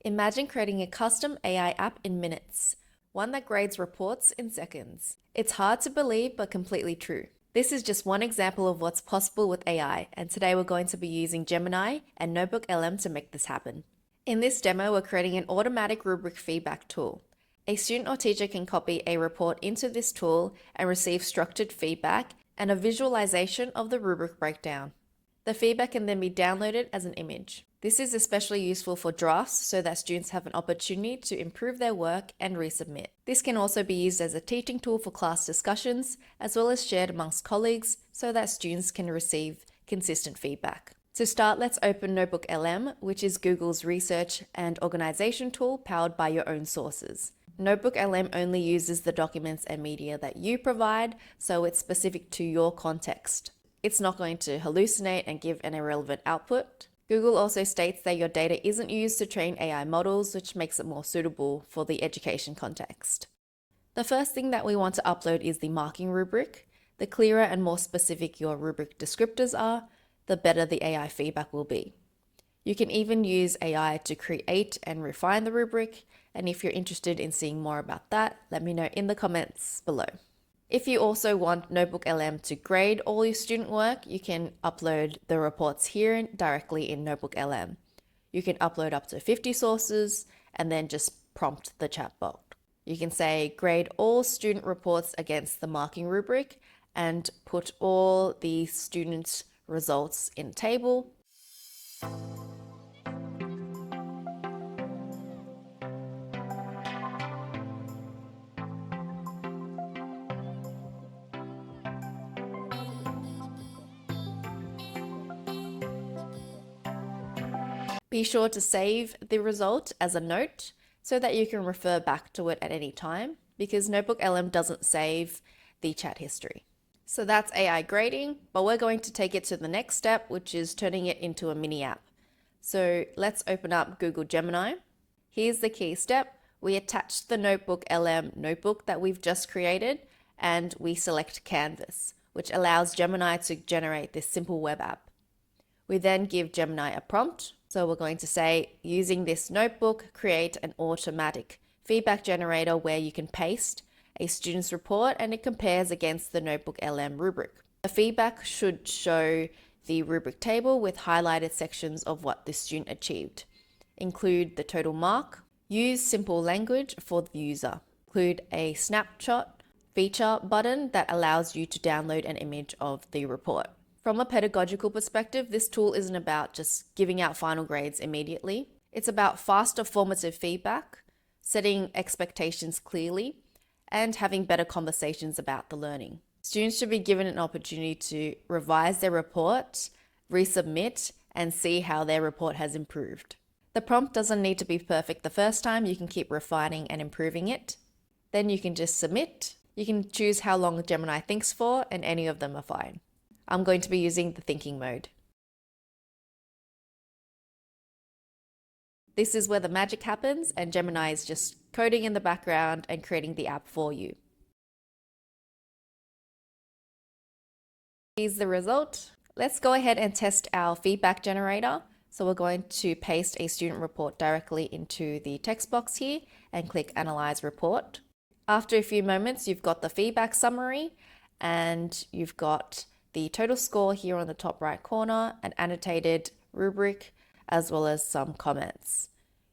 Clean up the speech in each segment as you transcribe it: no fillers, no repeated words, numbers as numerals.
Imagine creating a custom AI app in minutes, one that grades reports in seconds. It's hard to believe, but completely true. This is just one example of what's possible with AI, and today we're going to be using Gemini and NotebookLM to make this happen. In this demo, we're creating an automatic rubric feedback tool. A student or teacher can copy a report into this tool and receive structured feedback and a visualization of the rubric breakdown. The feedback can then be downloaded as an image. This is especially useful for drafts so that students have an opportunity to improve their work and resubmit. This can also be used as a teaching tool for class discussions, as well as shared amongst colleagues so that students can receive consistent feedback. To start, let's open NotebookLM, which is Google's research and organization tool powered by your own sources. NotebookLM only uses the documents and media that you provide, so it's specific to your context. It's not going to hallucinate and give an irrelevant output. Google also states that your data isn't used to train AI models, which makes it more suitable for the education context. The first thing that we want to upload is the marking rubric. The clearer and more specific your rubric descriptors are, the better the AI feedback will be. You can even use AI to create and refine the rubric, and if you're interested in seeing more about that, let me know in the comments below. If you also want NotebookLM to grade all your student work, you can upload the reports here directly in NotebookLM. You can upload up to 50 sources and then just prompt the chatbot. You can say grade all student reports against the marking rubric and put all the students' results in a table. Be sure to save the result as a note so that you can refer back to it at any time, because NotebookLM doesn't save the chat history. So that's AI grading, but we're going to take it to the next step, which is turning it into a mini app. So let's open up Google Gemini. Here's the key step. We attach the NotebookLM notebook that we've just created, and we select Canvas, which allows Gemini to generate this simple web app. We then give Gemini a prompt. So we're going to say, using this notebook, create an automatic feedback generator where you can paste a student's report and it compares against the NotebookLM rubric. The feedback should show the rubric table with highlighted sections of what the student achieved. Include the total mark. Use simple language for the user. Include a snapshot feature button that allows you to download an image of the report. From a pedagogical perspective, this tool isn't about just giving out final grades immediately. It's about faster formative feedback, setting expectations clearly, and having better conversations about the learning. Students should be given an opportunity to revise their report, resubmit, and see how their report has improved. The prompt doesn't need to be perfect the first time. You can keep refining and improving it. Then you can just submit. You can choose how long Gemini thinks for, and any of them are fine. I'm going to be using the thinking mode. This is where the magic happens, and Gemini is just coding in the background and creating the app for you. Here's the result. Let's go ahead and test our feedback generator. So we're going to paste a student report directly into the text box here and click Analyze Report. After a few moments, you've got the feedback summary and you've got the total score here on the top right corner, an annotated rubric, as well as some comments.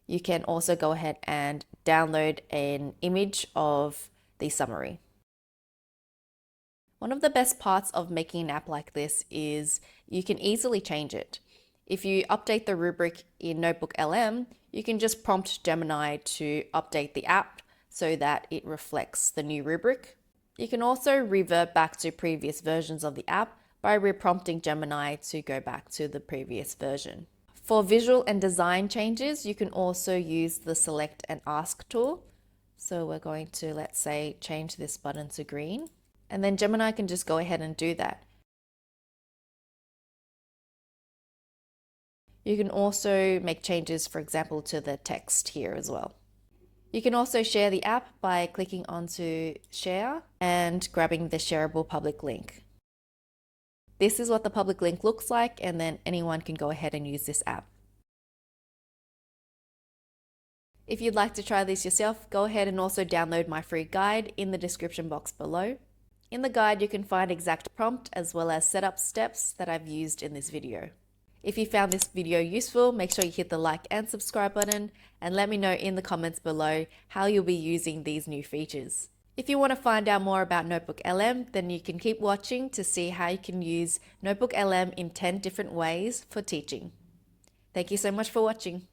You can also go ahead and download an image of the summary. One of the best parts of making an app like this is you can easily change it. If you update the rubric in NotebookLM, you can just prompt Gemini to update the app so that it reflects the new rubric. You can also revert back to previous versions of the app by reprompting Gemini to go back to the previous version. For visual and design changes, you can also use the Select and Ask tool. So we're going to, let's say, change this button to green, and then Gemini can just go ahead and do that. You can also make changes, for example, to the text here as well. You can also share the app by clicking onto Share and grabbing the shareable public link. This is what the public link looks like, and then anyone can go ahead and use this app. If you'd like to try this yourself, go ahead and also download my free guide in the description box below. In the guide, you can find exact prompt as well as setup steps that I've used in this video. If you found this video useful, make sure you hit the like and subscribe button and let me know in the comments below how you'll be using these new features. If you want to find out more about NotebookLM, then you can keep watching to see how you can use NotebookLM in 10 different ways for teaching. Thank you so much for watching.